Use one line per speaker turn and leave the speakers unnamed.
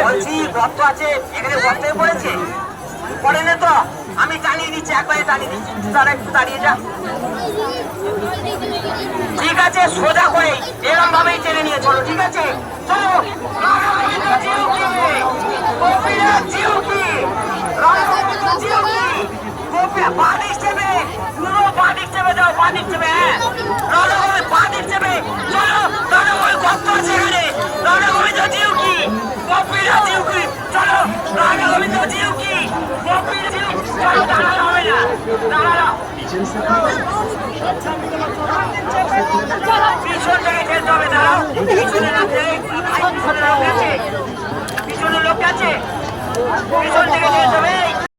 বলছি গর্ত আছে এখানে, গর্তে পড়েছে পড়ে না তো, আমি টানিয়ে দিচ্ছি, একবারে টানিয়ে দিচ্ছি, তারা একটু দাঁড়িয়ে যা। ঠিক আছে, সোজা করে এরকম ভাবেই টেনে নিয়ে চলো, ঠিক আছে চলো। পিছন থেকে খেলতে হবে, দাঁড়াও, পিছনে লোক আছে, পিছনে লোক আছে, পিছন থেকে খেলতে হবে।